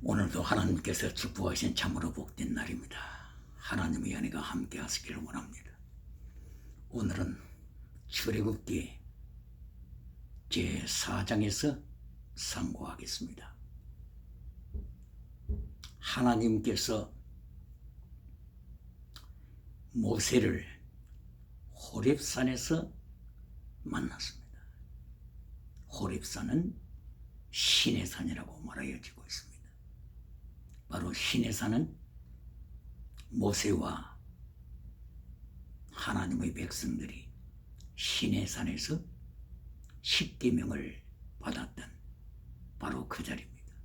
오늘도 하나님께서 축복하신 참으로 복된 날입니다. 하나님의 은혜가 함께 하시기를 원합니다. 오늘은 출애굽기 제4장에서 상고하겠습니다. 하나님께서 모세를 호렙산에서 만났습니다. 호렙산은 신의 산이라고 말하여지고 있습니다. 바로 신의 산은 모세와 하나님의 백성들이 신의 산에서 십계명을 받았던 바로 그 자리입니다.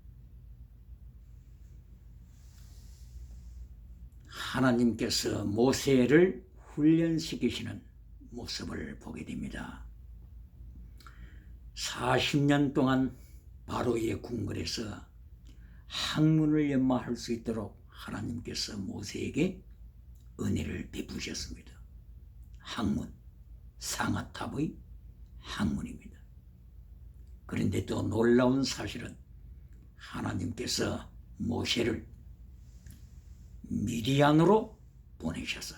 하나님께서 모세를 훈련시키시는 모습을 보게 됩니다. 40년 동안 바로의 궁궐에서 학문을 연마할 수 있도록 하나님께서 모세에게 은혜를 베푸셨습니다. 학문, 상아탑의 학문입니다. 그런데 또 놀라운 사실은 하나님께서 모세를 미디안으로 보내셔서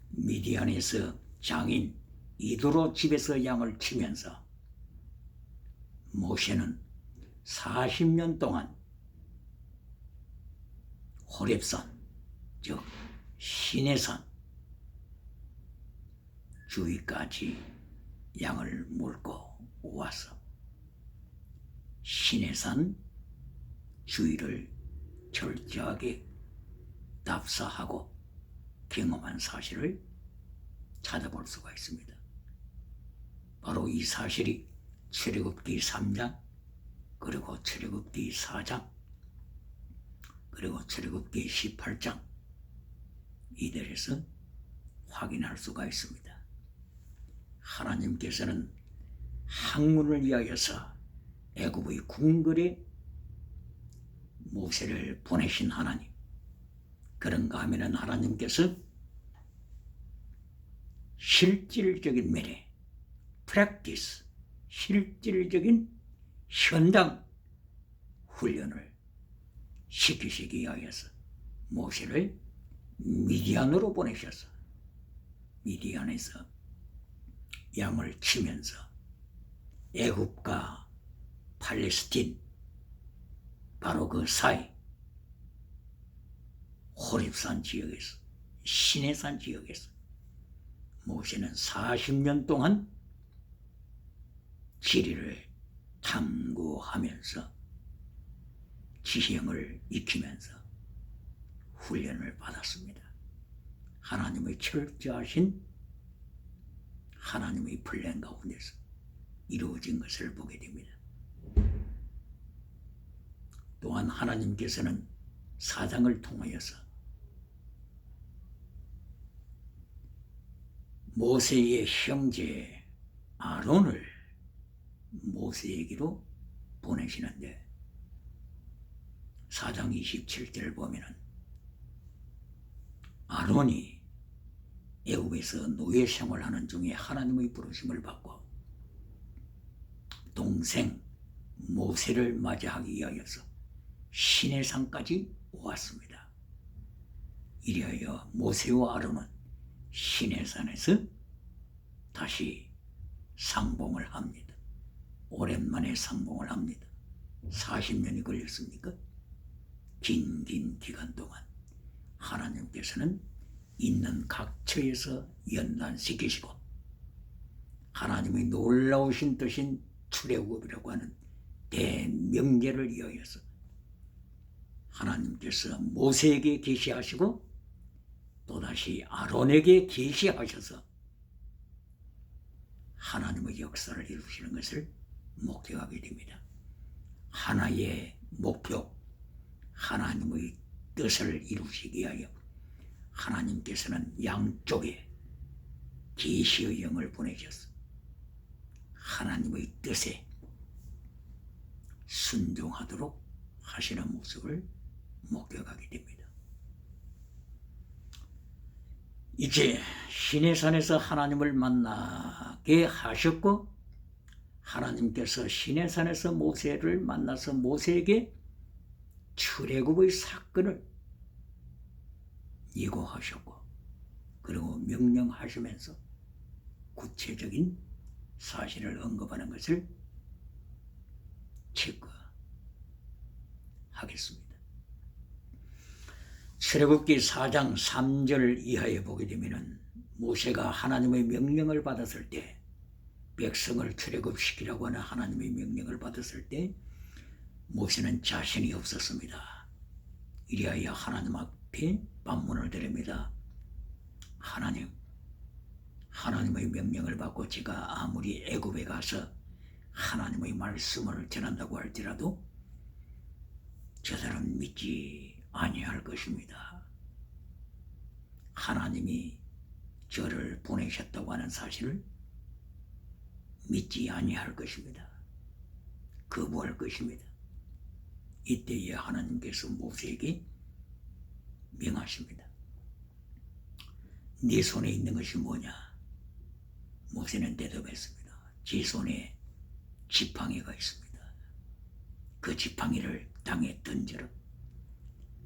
미디안에서 장인 이도로 집에서 양을 치면서 모세는 40년 동안 호렙산, 즉 신의 산 주위까지 양을 몰고 와서 신의 산 주위를 철저하게 답사하고 경험한 사실을 찾아볼 수가 있습니다. 바로 이 사실이 출애굽기 3장, 그리고 출애굽기 4장, 그리고 출애굽기 18장 이들에서 확인할 수가 있습니다. 하나님께서는 학문을 위하여서 애굽의 궁궐에 모세를 보내신 하나님, 그런가 하면 하나님께서 실질적인 매래, 프랙티스, 실질적인 현장 훈련을 시키시기 위하여서 모세를 미디안으로 보내셔서 미디안에서 양을 치면서 애굽과 팔레스틴 바로 그 사이 호렙산 지역에서 신의 산 지역에서 모세는 40년 동안 지리를 탐구하면서 지형을 익히면서 훈련을 받았습니다. 하나님의 철저하신 하나님의 플랜 가운데서 이루어진 것을 보게 됩니다. 또한 하나님께서는 사장을 통하여서 모세의 형제 아론을 모세에게로 보내시는데 4장 27절을 보면은 아론이 애굽에서 노예 생활하는 중에 하나님의 부르심을 받고 동생 모세를 맞이하기 위하여서 신의 산까지 왔습니다. 이리하여 모세와 아론은 신의 산에서 다시 상봉을 합니다. 오랜만에 상봉을 합니다. 40년이 걸렸습니까? 긴 기간 동안 하나님께서는 있는 각처에서 연단시키시고 하나님의 놀라우신 뜻인 출애굽이라고 하는 대명제를 위하여서 하나님께서 모세에게 계시하시고 또다시 아론에게 계시하셔서 하나님의 역사를 이루시는 것을 목격하게 됩니다. 하나의 목표, 하나님의 뜻을 이루시기 위하여 하나님께서는 양쪽에 계시의 영을 보내셔서 하나님의 뜻에 순종하도록 하시는 모습을 목격하게 됩니다. 이제 신의 산에서 하나님을 만나게 하셨고 하나님께서 시내산에서 모세를 만나서 모세에게 출애굽의 사건을 예고하셨고 그리고 명령하시면서 구체적인 사실을 언급하는 것을 체크하겠습니다. 출애굽기 4장 3절 이하에 보게 되면 모세가 하나님의 명령을 받았을 때, 백성을 출애굽시키라고 하는 하나님의 명령을 받았을 때 모세는 자신이 없었습니다. 이리하여 하나님 앞에 반문을 드립니다. 하나님의 명령을 받고 제가 아무리 애굽에 가서 하나님의 말씀을 전한다고 할지라도 저들은 믿지 아니할 것입니다. 하나님이 저를 보내셨다고 하는 사실을 믿지 아니할 것입니다. 거부할 것입니다. 이때에 하나님께서 모세에게 명하십니다. 네 손에 있는 것이 뭐냐? 모세는 대답했습니다. 제 손에 지팡이가 있습니다. 그 지팡이를 땅에 던져라.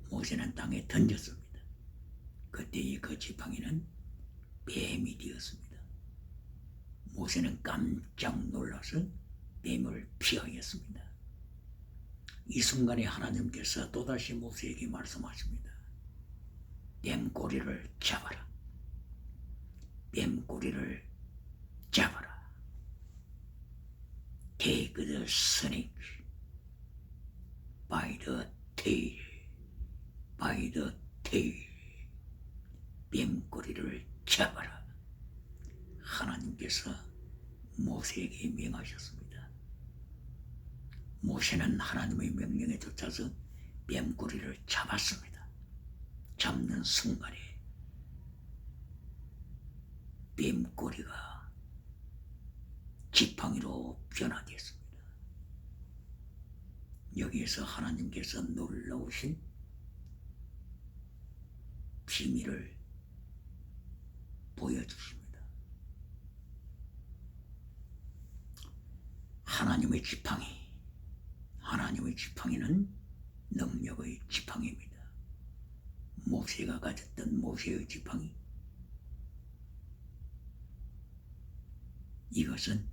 모세는 땅에 던졌습니다. 그때의 그 지팡이는 뱀이 되었습니다. 모세는 깜짝 놀라서 뱀을 피하였습니다. 이 순간에 하나님께서 또다시 모세에게 말씀하십니다. 뱀꼬리를 잡아라. 뱀꼬리를 잡아라. Take the snake by the tail, by the tail. 뱀꼬리를 잡아라. 하나님께서 모세에게 명하셨습니다. 모세는 하나님의 명령에 쫓아서 뱀꼬리를 잡았습니다. 잡는 순간에 뱀꼬리가 지팡이로 변화되었습니다. 여기에서 하나님께서 놀라우신 비밀을 보여주십니다. 하나님의 지팡이는 능력의 지팡이입니다. 모세가 가졌던 모세의 지팡이, 이것은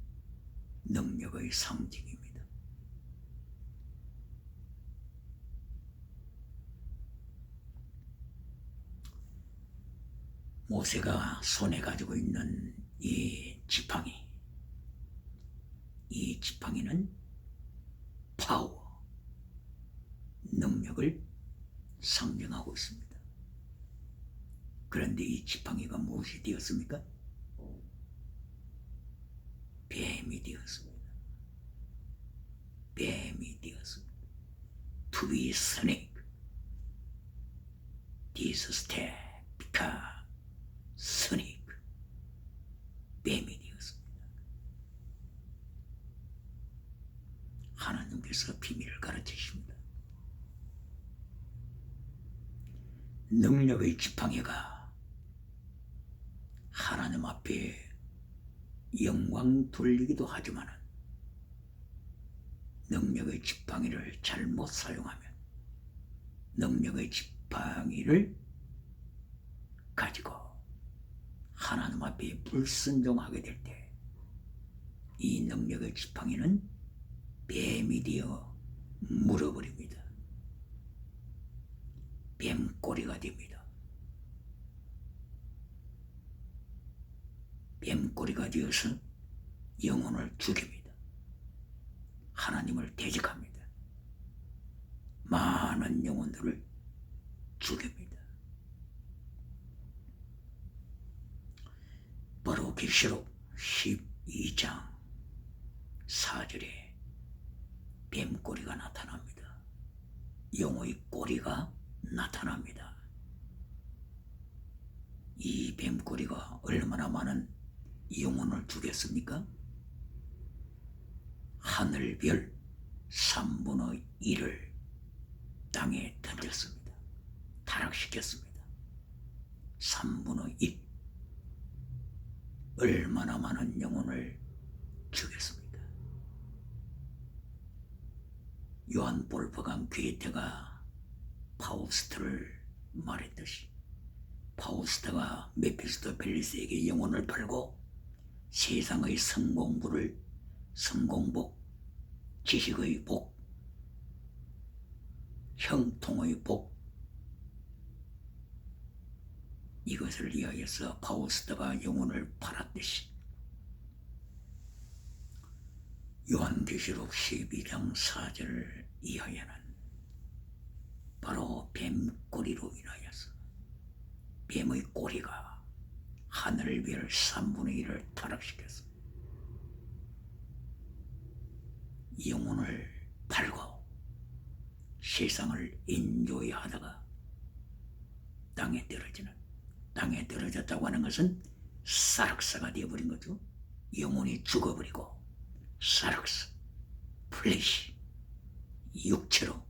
능력의 상징입니다. 모세가 손에 가지고 있는 이 지팡이는 파워, 능력을 상징하고 있습니다. 그런데 이 지팡이가 무엇이 되었습니까? 뱀이 되었습니다. 뱀이 되었습니다. To be snake. This step become snake. 뱀이 되었습니다. 하나님께서 비밀을 가르치십니다. 능력의 지팡이가 하나님 앞에 영광 돌리기도 하지만 능력의 지팡이를 잘못 사용하면, 능력의 지팡이를 가지고 하나님 앞에 불순종하게 될 때 이 능력의 지팡이는 뱀이 되어 물어버립니다. 뱀꼬리가 됩니다. 뱀꼬리가 되어서 영혼을 죽입니다. 하나님을 대적합니다. 많은 영혼들을 죽입니다. 바로 계시록 12장 4절에 뱀꼬리가 나타납니다. 영의 꼬리가 나타납니다. 이 뱀꼬리가 얼마나 많은 영혼을 죽였습니까? 하늘별 3분의 1을 땅에 던졌습니다. 타락시켰습니다. 3분의 1. 얼마나 많은 영혼을 죽였습니까? 요한 볼프강 괴테가 파우스트를 말했듯이 파우스트가 메피스토펠리스에게 영혼을 팔고 세상의 성공부를 성공복, 지식의 복, 형통의 복, 이것을 이야기해서 파우스트가 영혼을 팔았듯이 요한계시록 12장 4절을 이하여는 바로 뱀꼬리로 인하여서 뱀의 꼬리가 하늘별 3분의 1을 타락시켰어. 영혼을 팔고 세상을 인조이 하다가 땅에 떨어졌다고 하는 것은 사륵사가 되어버린 거죠. 영혼이 죽어버리고 사륵사, 플래시, 육체로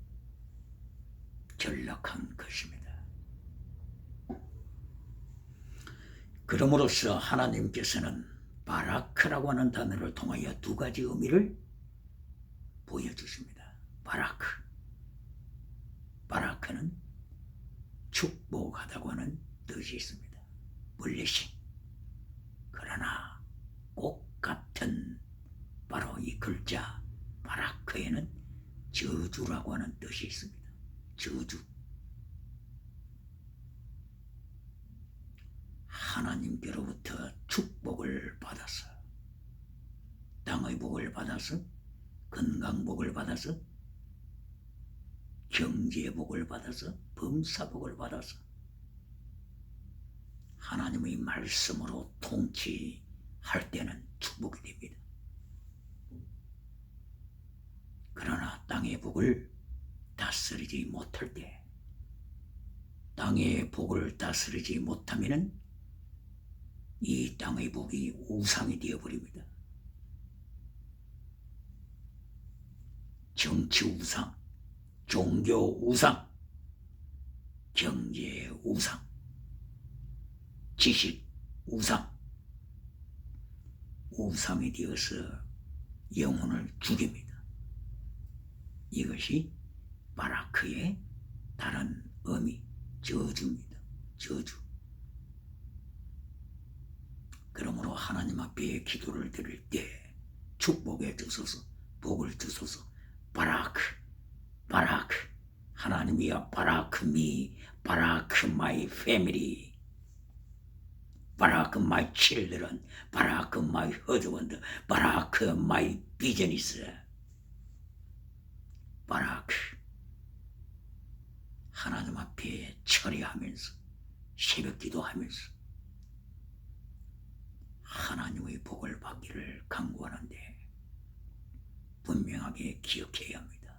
전락한 것입니다. 그러므로서 하나님께서는 바라크라고 하는 단어를 통하여 두 가지 의미를 보여주십니다. 바라크는 축복하다고 하는 뜻이 있습니다. 블레싱. 그러나 꼭 같은 바로 이 글자 바라크에는 저주라고 하는 뜻이 있습니다. 저주. 하나님께로부터 축복을 받아서 땅의 복을 받아서 건강복을 받아서 경제복을 받아서 범사복을 받아서 하나님의 말씀으로 통치할 때는 축복이 됩니다. 그러나 땅의 복을 다스리지 못할 때, 땅의 복을 다스리지 못하면 이 땅의 복이 우상이 되어버립니다. 정치 우상, 종교 우상, 경제 우상, 지식 우상, 우상이 되어서 영혼을 죽입니다. 이것이 바라크의 다른 의미, 저주입니다. 저주. 그러므로 하나님 앞에 기도를 드릴 때 축복해 주소서, 복을 주소서. 바라크, 하나님이여, 바라크 미, 바라크 마이 패밀리, 바라크 마이 칠드런, 바라크 마이 허즈번드, 바라크 마이 비즈니스. 바라크, 하나님 앞에 철회하면서 새벽 기도하면서 하나님의 복을 받기를 간구하는데 분명하게 기억해야 합니다.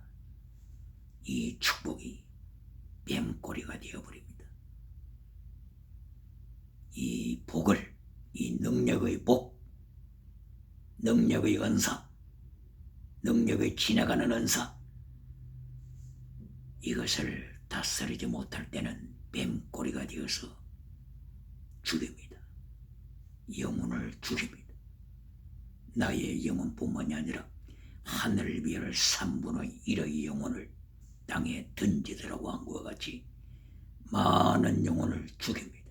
이 축복이 뱀꼬리가 되어버립니다. 이 복을, 이 능력의 복, 능력의 은사, 능력의 지나가는 은사, 이것을 다스리지 못할 때는 뱀꼬리가 되어서 죽입니다. 영혼을 죽입니다. 나의 영혼뿐만이 아니라 하늘별 3분의 1의 영혼을 땅에 던지더라고 한 것과 같이 많은 영혼을 죽입니다.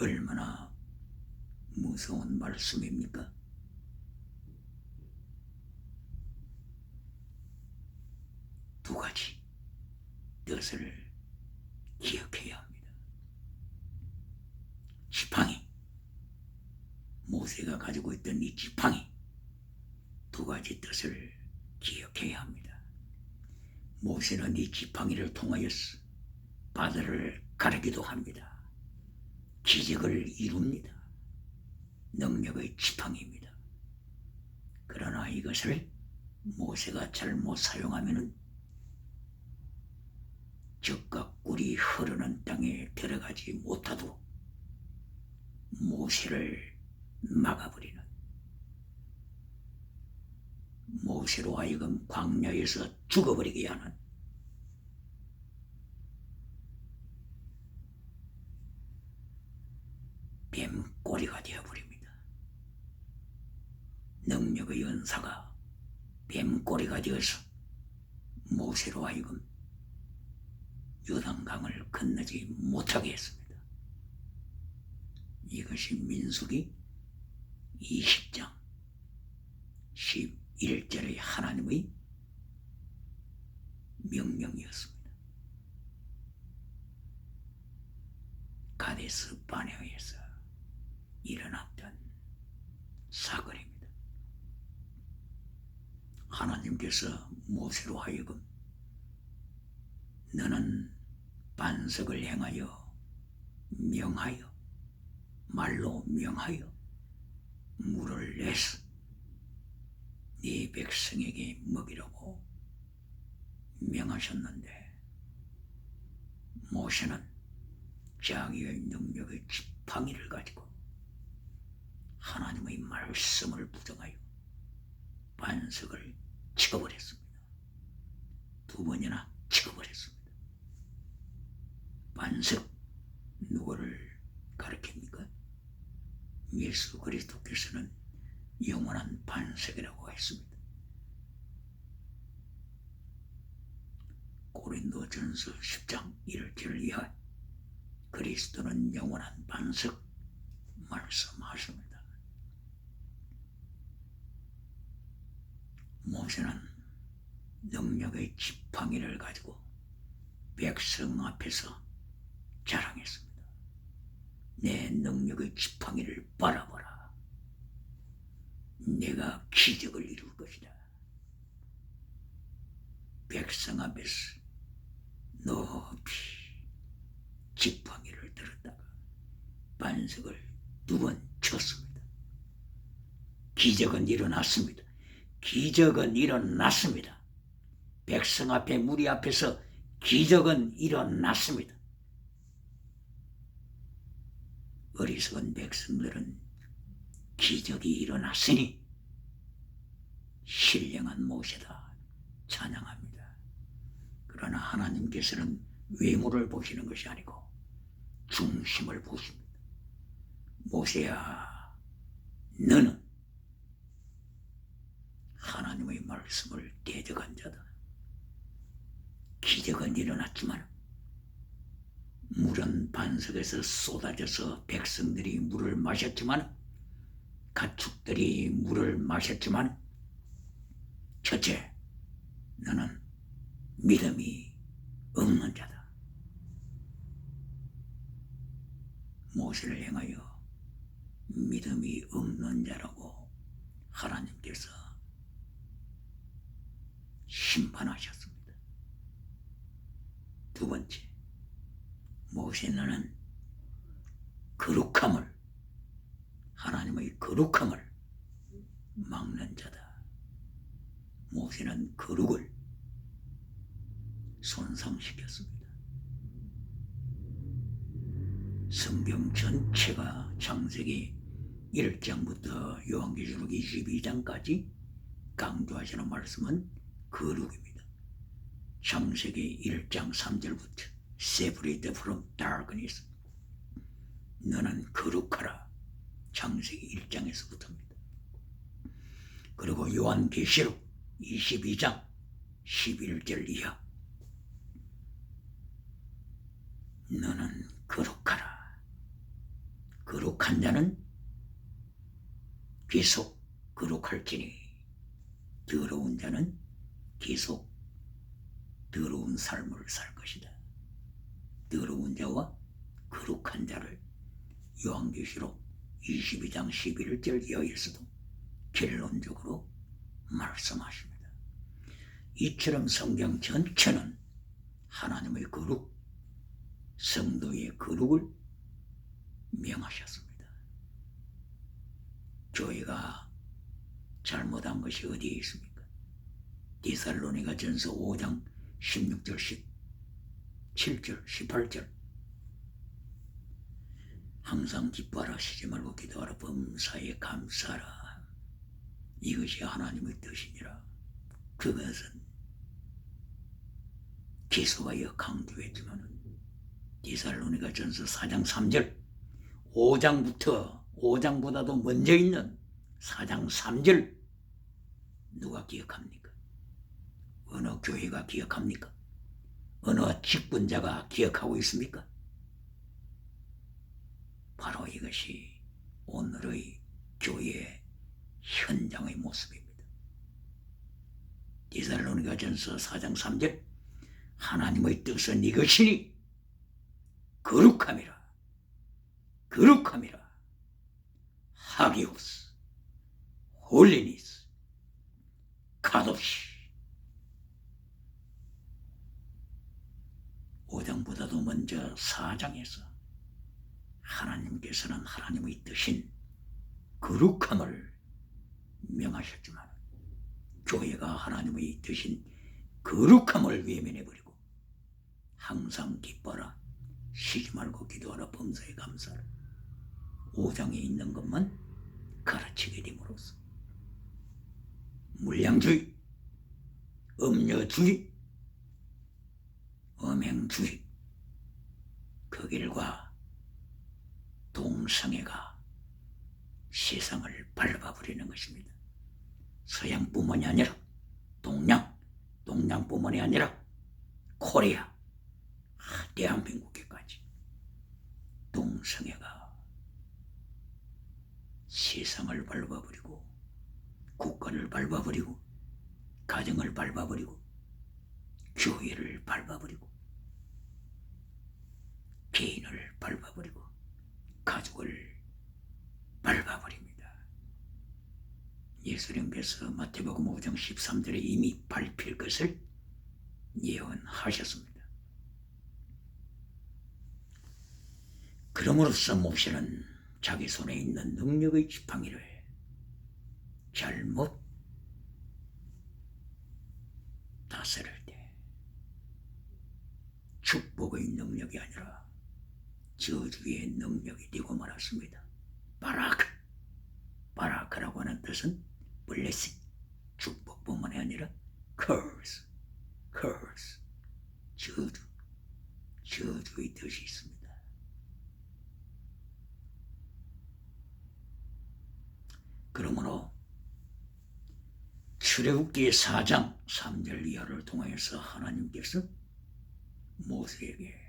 얼마나 무서운 말씀입니까? 두 가지 뜻을 기억해야 합니다. 지팡이, 모세가 가지고 있던 이 지팡이, 두 가지 뜻을 기억해야 합니다. 모세는 이 지팡이를 통하여서 바다를 가르기도 합니다. 기적을 이룹니다. 능력의 지팡이입니다. 그러나 이것을 모세가 잘못 사용하면 젖과 꿀이 흐르는 땅에 들어가지 못하도록 모세를 막아버리는, 모세로 하여금 광야에서 죽어버리게 하는 뱀꼬리가 되어버립니다. 능력의 은사가 뱀꼬리가 되어서 모세로 하여금 요단강을 건너지 못하게 했습니다. 이것이 민수기 20장 11절의 하나님의 명령이었습니다. 가데스 바네아에서 일어났던 사건입니다. 하나님께서 모세로 하여금 너는 반석을 행하여 명하여 말로 명하여 물을 내서 네 백성에게 먹이라고 명하셨는데 모세는 자기의 능력의 지팡이를 가지고 하나님의 말씀을 부정하여 반석을 치워버렸습니다. 2번이나 치워버렸습니다. 반석, 누구를 가리킵니까? 예수 그리스도께서는 영원한 반석이라고 했습니다. 고린도전서 10장 1절 이하 그리스도는 영원한 반석 말씀하십니다. 모세는 능력의 지팡이를 가지고 백성 앞에서 자랑했습니다. 내 능력의 지팡이를 바라보라. 내가 기적을 이룰 것이다. 백성 앞에서 높이 지팡이를 들었다가 반석을 2번 쳤습니다. 기적은 일어났습니다. 기적은 일어났습니다. 백성 앞에 무리 앞에서 기적은 일어났습니다. 어리석은 백성들은 기적이 일어났으니 신령한 모세다 찬양합니다. 그러나 하나님께서는 외모를 보시는 것이 아니고 중심을 보십니다. 모세야, 너는 하나님의 말씀을 대적한 자다. 기적은 일어났지만 물은 반석에서 쏟아져서 백성들이 물을 마셨지만 가축들이 물을 마셨지만 첫째, 너는 믿음이 없는 자다. 모세를 향하여 믿음이 없는 자라고 하나님께서 심판하셨습니다. 2번째, 모세 너는 거룩함을, 하나님의 거룩함을 막는 자다. 모세는 거룩을 손상시켰습니다. 성경 전체가 창세기 1장부터 요한계시록 22장까지 강조하시는 말씀은 거룩입니다. 창세기 1장 3절부터 Separate from darkness, 너는 거룩하라. 창세기 1장에서부터입니다. 그리고 요한계시록 22장 11절 이하, 너는 거룩하라. 거룩한 자는 계속 거룩할지니 더러운 자는 계속 더러운 삶을 살 것이다. 더러운 자와 거룩한 자를 요한계시록 22장 11절 이하에서도 결론적으로 말씀하십니다. 이처럼 성경 전체는 하나님의 거룩, 성도의 거룩을 명하셨습니다. 교회가 잘못한 것이 어디에 있습니까? 데살로니가 전서 5장 16절 17절 18절, 항상 기뻐하라, 쉬지 말고 기도하라, 범사에 감사하라. 이것이 하나님의 뜻이니라. 그것은 계속하여 강조했지만 데살로니가 전서 4장 3절, 5장보다도 먼저 있는 4장 3절 누가 기억합니까? 어느 교회가 기억합니까? 어느 직분자가 기억하고 있습니까? 바로 이것이 오늘의 교회의 현장의 모습입니다. 디살로니가전서 4장 3절 하나님의 뜻은 이것이니 거룩함이라 하기오스 홀리니스 카도시. 5장보다도 먼저 4장에서 하나님께서는 하나님의 뜻인 거룩함을 명하셨지만 교회가 하나님의 뜻인 거룩함을 외면해버리고 항상 기뻐라, 쉬지 말고 기도하라, 범사에 감사하라, 5장에 있는 것만 가르치게 됨으로써 물량주의, 음료주의, 음행주의, 그 길과 동성애가 세상을 밟아버리는 것입니다. 서양뿐만이 아니라 동양뿐만이 아니라 코리아, 대한민국에까지 동성애가 세상을 밟아버리고 국가를 밟아버리고 가정을 밟아버리고 교회를 밟아버리고 개인을 밟아버리고 가족을 밟아버립니다. 예수님께서 마태복음 5장 13절에 이미 밟힐 것을 예언하셨습니다. 그럼으로써 몹시는 자기 손에 있는 능력의 지팡이를 잘못 다스릴 때 축복의 능력이 아니라 저주의 능력이 되고 말았습니다. 바라크라고 하는 뜻은 블레싱, 축복뿐만이 아니라 curse, 저주의 뜻이 있습니다. 그러므로 출애굽기 4장 3절 이하를 통해서 하나님께서 모세에게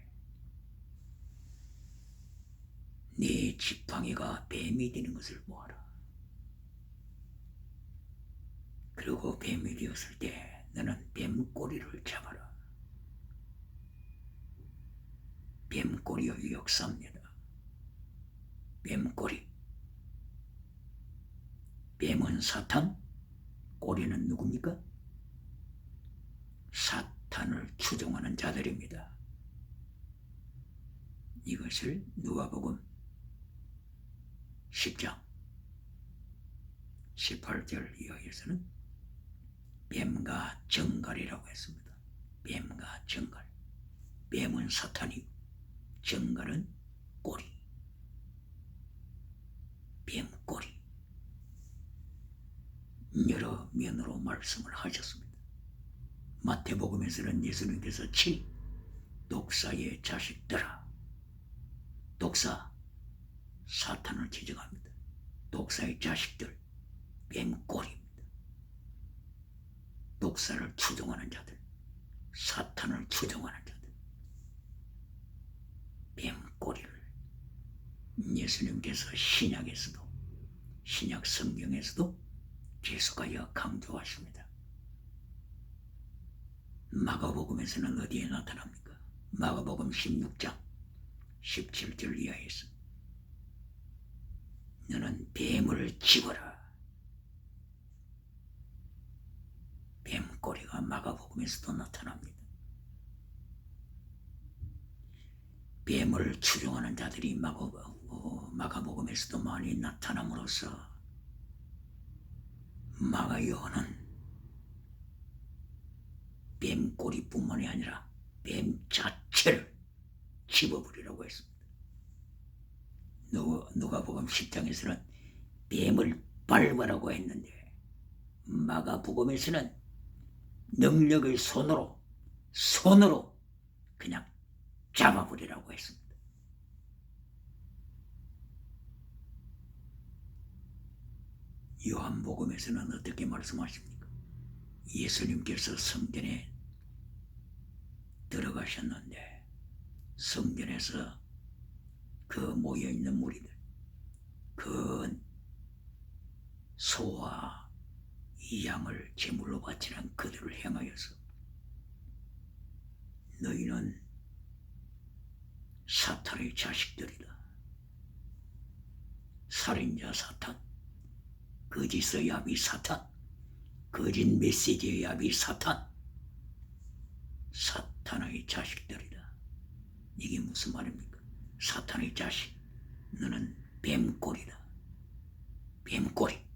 네 지팡이가 뱀이 되는 것을 보아라. 그리고 뱀이 되었을 때 너는 뱀꼬리를 잡아라. 뱀꼬리의 역사입니다. 뱀꼬리. 뱀은 사탄, 꼬리는 누굽니까? 사탄을 추종하는 자들입니다. 이것을 누가복음 10장 18절 이하에서는 뱀과 정갈이라고 했습니다. 뱀과 정갈. 뱀은 사탄이고 정갈은 꼬리. 뱀꼬리. 여러 면으로 말씀을 하셨습니다. 마태복음에서는 예수님께서 독사의 자식들아, 독사, 사탄을 지적합니다. 독사의 자식들, 뱀꼬리입니다. 독사를 추종하는 자들, 사탄을 추종하는 자들, 뱀꼬리를 예수님께서 신약 성경에서도 계속하여 강조하십니다. 마가복음에서는 어디에 나타납니까? 마가복음 16장 17절 이하에서 너는 뱀을 집어라. 뱀꼬리가 마가복음에서도 나타납니다. 뱀을 추종하는 자들이 마가복음에서도 많이 나타남으로써 마가요한은 뱀꼬리뿐만이 아니라 뱀 자체를 집어버리라고 했습니다. 누가복음 10장에서는 뱀을 밟으라고 했는데 마가복음에서는 능력의 손으로 그냥 잡아버리라고 했습니다. 요한복음에서는 어떻게 말씀하십니까? 예수님께서 성전에 들어가셨는데 성전에서 그 모여있는 무리들, 그 소와 이 양을 제물로 바치는 그들을 향하여서 너희는 사탄의 자식들이다. 살인자 사탄, 거짓의 아비 사탄, 거짓 메시지의 아비 사탄, 사탄의 자식들이다. 이게 무슨 말입니까? 사탄의 자식, 너는 뱀꼬리다. 뱀꼬리.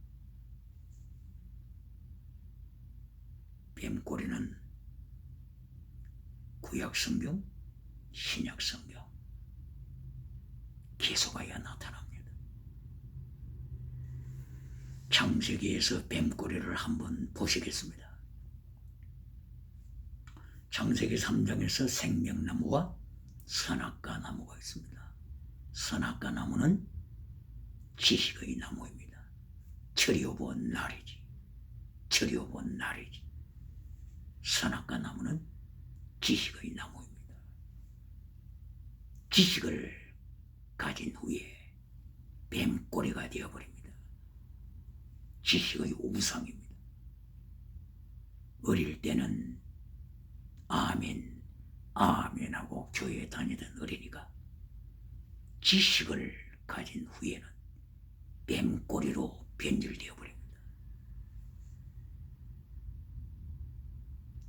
뱀꼬리는 구약성경, 신약성경 계속하여 나타납니다. 창세기에서 뱀꼬리를 한번 보시겠습니다. 창세기 3장에서 생명나무와 선악과 나무가 있습니다. 선악과 나무는 지식의 나무입니다. 처리오본 날이지. 처리오본 날이지. 선악과 나무는 지식의 나무입니다. 지식을 가진 후에 뱀꼬리가 되어버립니다. 지식의 우상입니다. 어릴 때는 아멘, 아멘 하고 교회에 다니던 어린이가 지식을 가진 후에는 뱀꼬리로 변질되어 버립니다.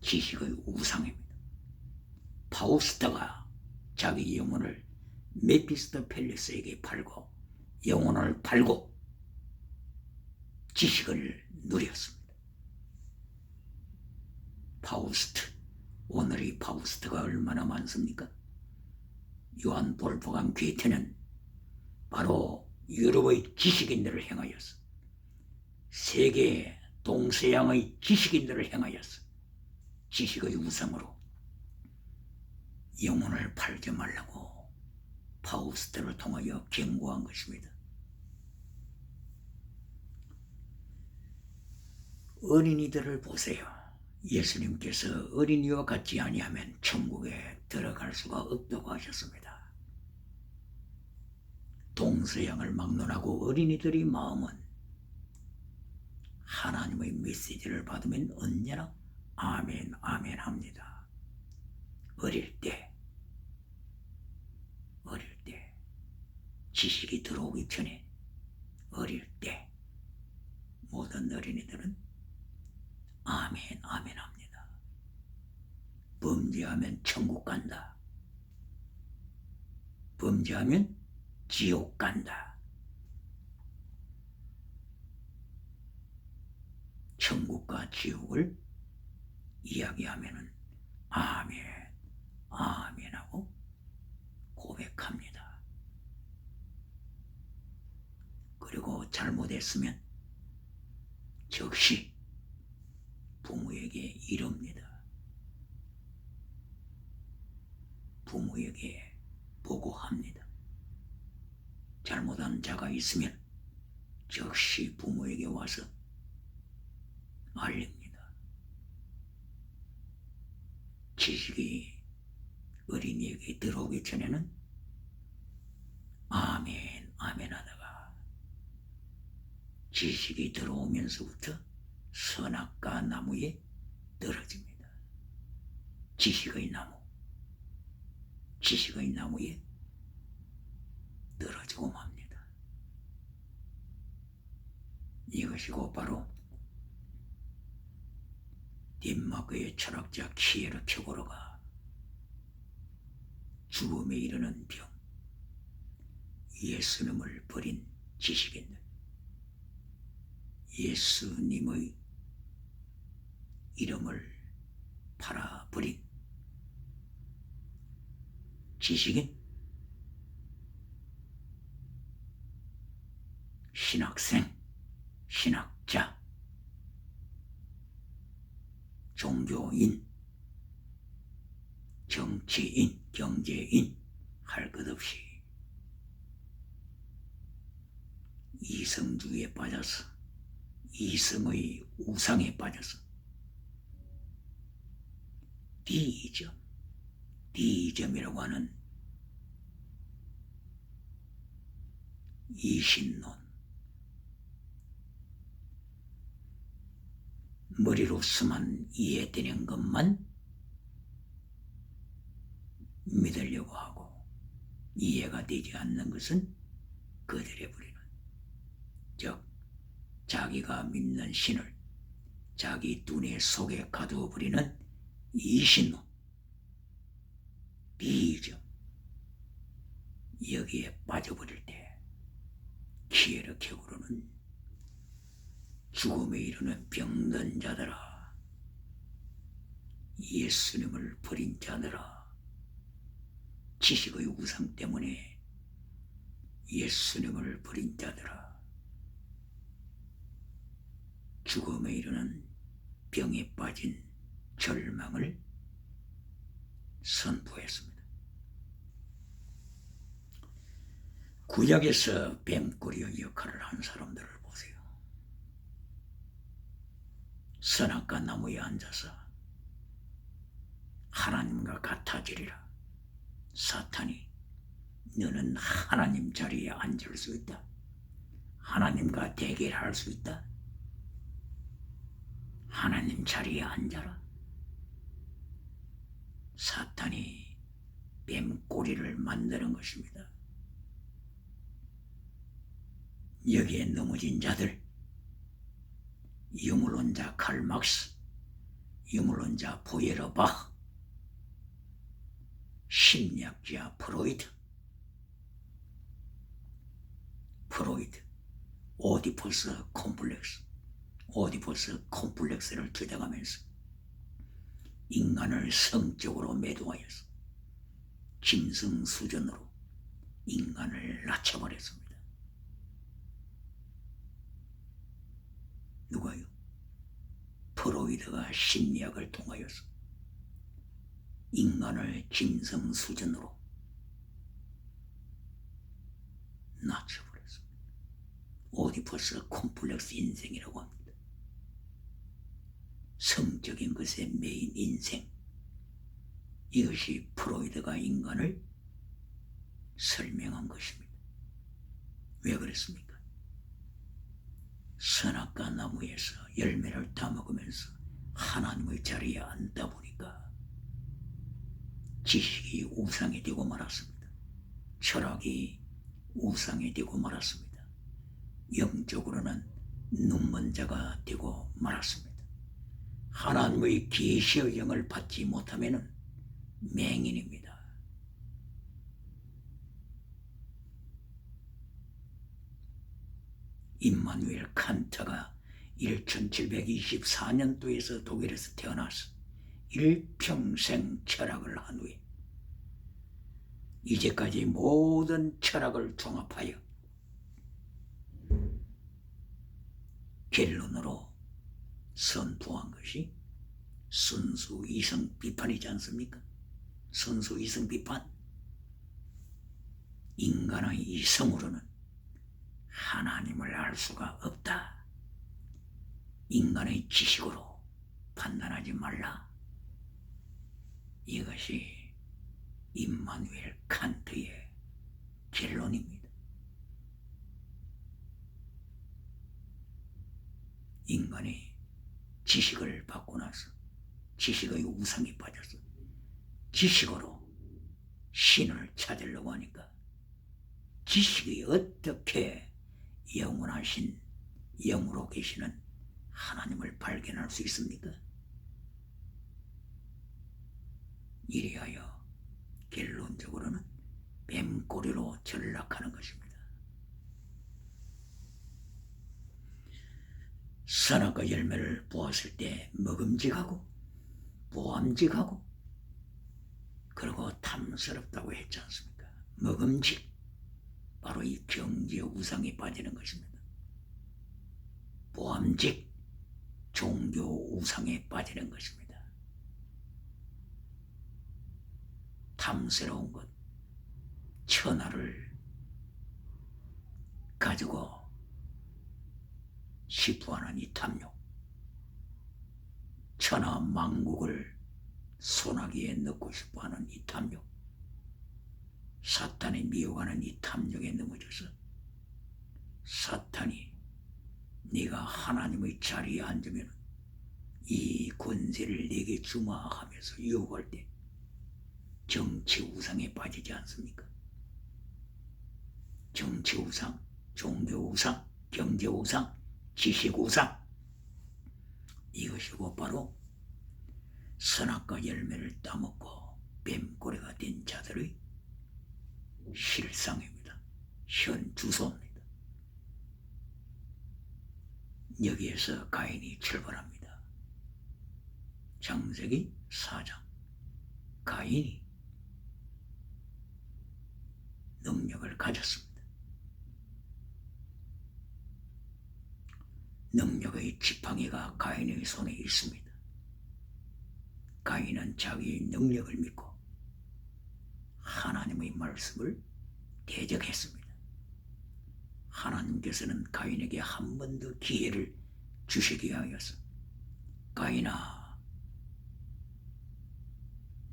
지식의 우상입니다. 파우스타가 자기 영혼을 메피스토펠레스에게 팔고 영혼을 팔고 지식을 누렸습니다. 파우스트, 오늘의 파우스트가 얼마나 많습니까? 요한 볼포감 괴테는 바로 유럽의 지식인들을 향하여서, 세계 동서양의 지식인들을 향하여서 지식의 우상으로 영혼을 팔지 말라고 파우스트를 통하여 경고한 것입니다. 어린이들을 보세요. 예수님께서 어린이와 같지 아니하면 천국에 들어갈 수가 없다고 하셨습니다. 동서양을 막론하고 어린이들의 마음은 하나님의 메시지를 받으면 언제나 아멘 아멘 합니다. 어릴 때 지식이 들어오기 전에 어릴 때 모든 어린이들은 아멘 아멘 합니다. 범죄하면 천국 간다. 범죄하면 지옥 간다. 천국과 지옥을 이야기하면은 아멘 아멘 하고 고백합니다. 그리고 잘못했으면 즉시 부모에게 이릅니다. 부모에게 보고합니다. 잘못한 자가 있으면 즉시 부모에게 와서 알립니다. 지식이 어린이에게 들어오기 전에는 아멘 아멘 하다가 지식이 들어오면서부터 선악과 나무에 떨어집니다. 지식의 나무에 떨어지고 맙니다. 이것이 곧바로 덴마크의 철학자 키에르 케고르가 죽음에 이르는 병, 예수님을 버린 지식인들, 예수님의 이름을 팔아버린 지식인, 신학생, 신학자, 종교인, 정치인, 경제인 할 것 없이 이성주의에 빠져서, 이성의 우상에 빠져서 D점, D점이라고 하는 이신론, 머리로서만 이해되는 것만 믿으려고 하고 이해가 되지 않는 것은 거절해버리는, 즉 자기가 믿는 신을 자기 두뇌 속에 가두어버리는 이신론, D점, 여기에 빠져버릴 때 기회력격으로는 죽음에 이르는 병든 자들아, 예수님을 버린 자들아, 지식의 우상 때문에 예수님을 버린 자들아, 죽음에 이르는 병에 빠진 절망을 선포했습니다. 구약에서 뱀꼬리의 역할을 한 사람들을 보세요. 선악과 나무에 앉아서 하나님과 같아지리라. 사탄이 너는 하나님 자리에 앉을 수 있다. 하나님과 대결할 수 있다. 하나님 자리에 앉아라. 사탄이 뱀꼬리를 만드는 것입니다. 여기에 넘어진 자들, 유물론자 칼 막스, 유물론자 포에르바흐, 심리학자 프로이드, 오디푸스 콤플렉스를 주장하면서 인간을 성적으로 매도하여서 짐승 수준으로 인간을 낮춰버렸습니다. 누가요? 프로이드가 심리학을 통하여서 인간을 짐승 수준으로 낮춰버렸습니다. 오디푸스 콤플렉스 인생이라고 합니다. 성적인 것에 매인 인생, 이것이 프로이드가 인간을 설명한 것입니다. 왜 그랬습니까? 선악과 나무에서 열매를 따먹으면서 하나님의 자리에 앉다 보니까 지식이 우상이 되고 말았습니다. 철학이 우상이 되고 말았습니다. 영적으로는 눈먼 자가 되고 말았습니다. 하나님의 계시의 영을 받지 못하면 맹인입니다. 임마누엘 칸트가 1724년도에서 독일에서 태어나서 일평생 철학을 한 후에 이제까지 모든 철학을 종합하여 결론으로 선포한 것이 순수 이성 비판이지 않습니까? 순수 이성 비판. 인간의 이성으로는 하나님을 알 수가 없다. 인간의 지식으로 판단하지 말라. 이것이 임마누엘 칸트의 결론입니다. 인간이 지식을 받고 나서 지식의 우상에 빠져서 지식으로 신을 찾으려고 하니까 지식이 어떻게 영원하신 영으로 계시는 하나님을 발견할 수 있습니까? 이리하여 결론적으로는 뱀꼬리로 전락하는 것입니다. 선악과 열매를 보았을 때 먹음직하고 보암직하고 그리고 탐스럽다고 했지 않습니까? 먹음직, 바로 이 경지의 우상에 빠지는 것입니다. 보암직, 종교 우상에 빠지는 것입니다. 탐스러운 것, 천하를 가지고 시부하는 이 탐욕, 천하 만국을 소나기에 넣고 싶어하는 이 탐욕, 사탄이 미혹하는 이 탐욕에 넘어져서 사탄이 네가 하나님의 자리에 앉으면 이 권세를 내게 주마 하면서 유혹할 때 정치 우상에 빠지지 않습니까? 정치 우상, 종교 우상, 경제 우상, 지식 우상, 이것이 곧 바로 선악과 열매를 따먹고 뱀꼬리가 된 자들의 실상입니다. 현 주소입니다. 여기에서 가인이 출발합니다. 창세기 4장. 가인이 능력을 가졌습니다. 능력의 지팡이가 가인의 손에 있습니다. 가인은 자기의 능력을 믿고 하나님의 말씀을 대적했습니다. 하나님께서는 가인에게 한 번 더 기회를 주시기 위하여서 가인아,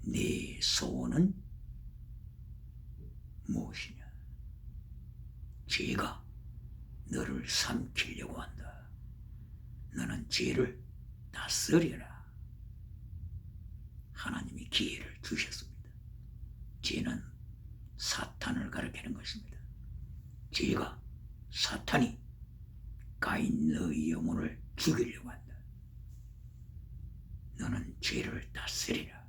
네 소원은 무엇이냐? 죄가 너를 삼키려고 한다. 너는 죄를 다스려라. 하나님이 기회를 주셨습니다. 죄는 사탄을 가리키는 것입니다. 죄가, 사탄이 가인 너의 영혼을 죽이려고 한다. 너는 죄를 다스리라.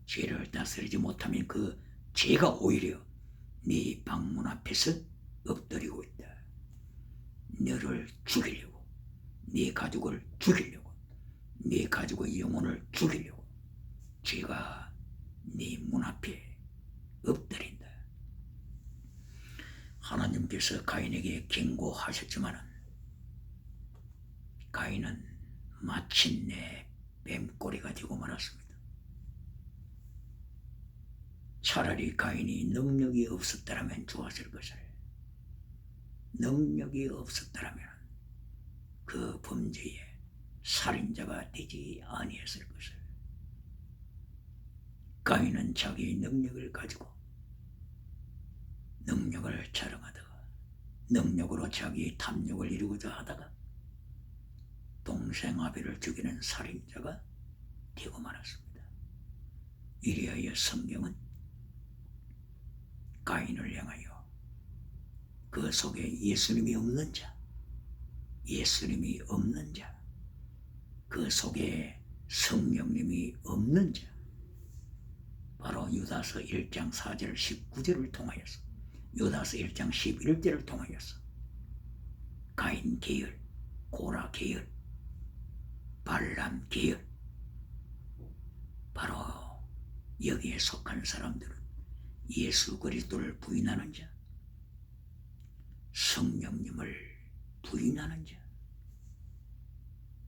죄를 다스리지 못하면 그 죄가 오히려 네 방문 앞에서 엎드리고 있다. 너를 죽이려고, 네 가족을 죽이려고, 네 가족의 영혼을 죽이려고 죄가 네 문 앞에 엎드린다. 하나님께서 가인에게 경고하셨지만 가인은 마침내 뱀꼬리가 되고 말았습니다. 차라리 가인이 능력이 없었더라면 좋았을 것을, 능력이 없었더라면 그 범죄에 살인자가 되지 아니했을 것을. 가인은 자기의 능력을 가지고 능력을 자랑하다가 능력으로 자기의 탐욕을 이루고자 하다가 동생 아벨을 죽이는 살인자가 되고 말았습니다. 이리하여 성경은 가인을 향하여 그 속에 예수님이 없는 자, 예수님이 없는 자, 그 속에 성령님이 없는 자, 바로 유다서 1장 4절 19절을 통하여서, 유다서 1장 11절을 통하여서 가인 계열, 고라 계열, 발람 계열, 바로 여기에 속한 사람들은 예수 그리스도를 부인하는 자, 성령님을 부인하는 자,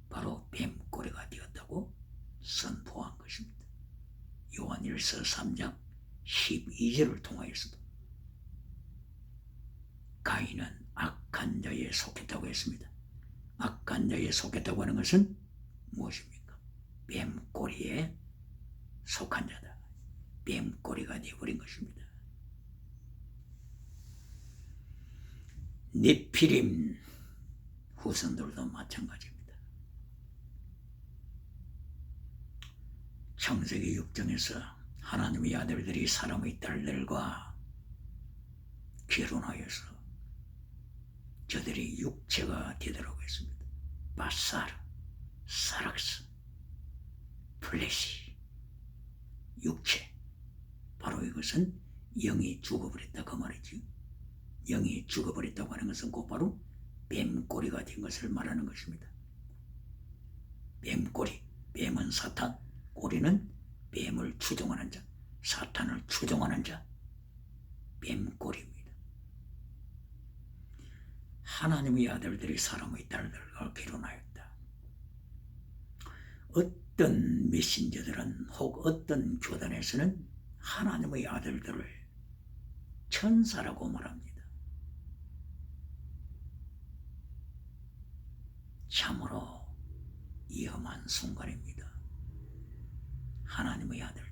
바로 뱀꼬리가 되었다고 선포한 것입니다. 요한일서 3장 12절을 통하여서도 가인은 악한 자에 속했다고 했습니다. 악한 자에 속했다고 하는 것은 무엇입니까? 뱀꼬리에 속한 자다. 뱀꼬리가 되어버린 것입니다. 네피림 후손들도 마찬가지입니다. 창세기 6장에서 하나님의 아들들이 사람의 딸들과 결혼하여서 저들이 육체가 되도록 했습니다. 바사르, 사락스, 플래시, 육체. 바로 이것은 영이 죽어버렸다 그 말이죠. 영이 죽어버렸다고 하는 것은 곧바로 뱀꼬리가 된 것을 말하는 것입니다. 뱀꼬리, 뱀은 사탄, 꼬리는 뱀을 추종하는 자, 사탄을 추종하는 자, 뱀꼬리입니다. 하나님의 아들들이 사람의 딸들과 결혼하였다. 어떤 메신저들은 혹 어떤 교단에서는 하나님의 아들들을 천사라고 말합니다. 참으로 위험한 순간입니다. 하나님의 아들.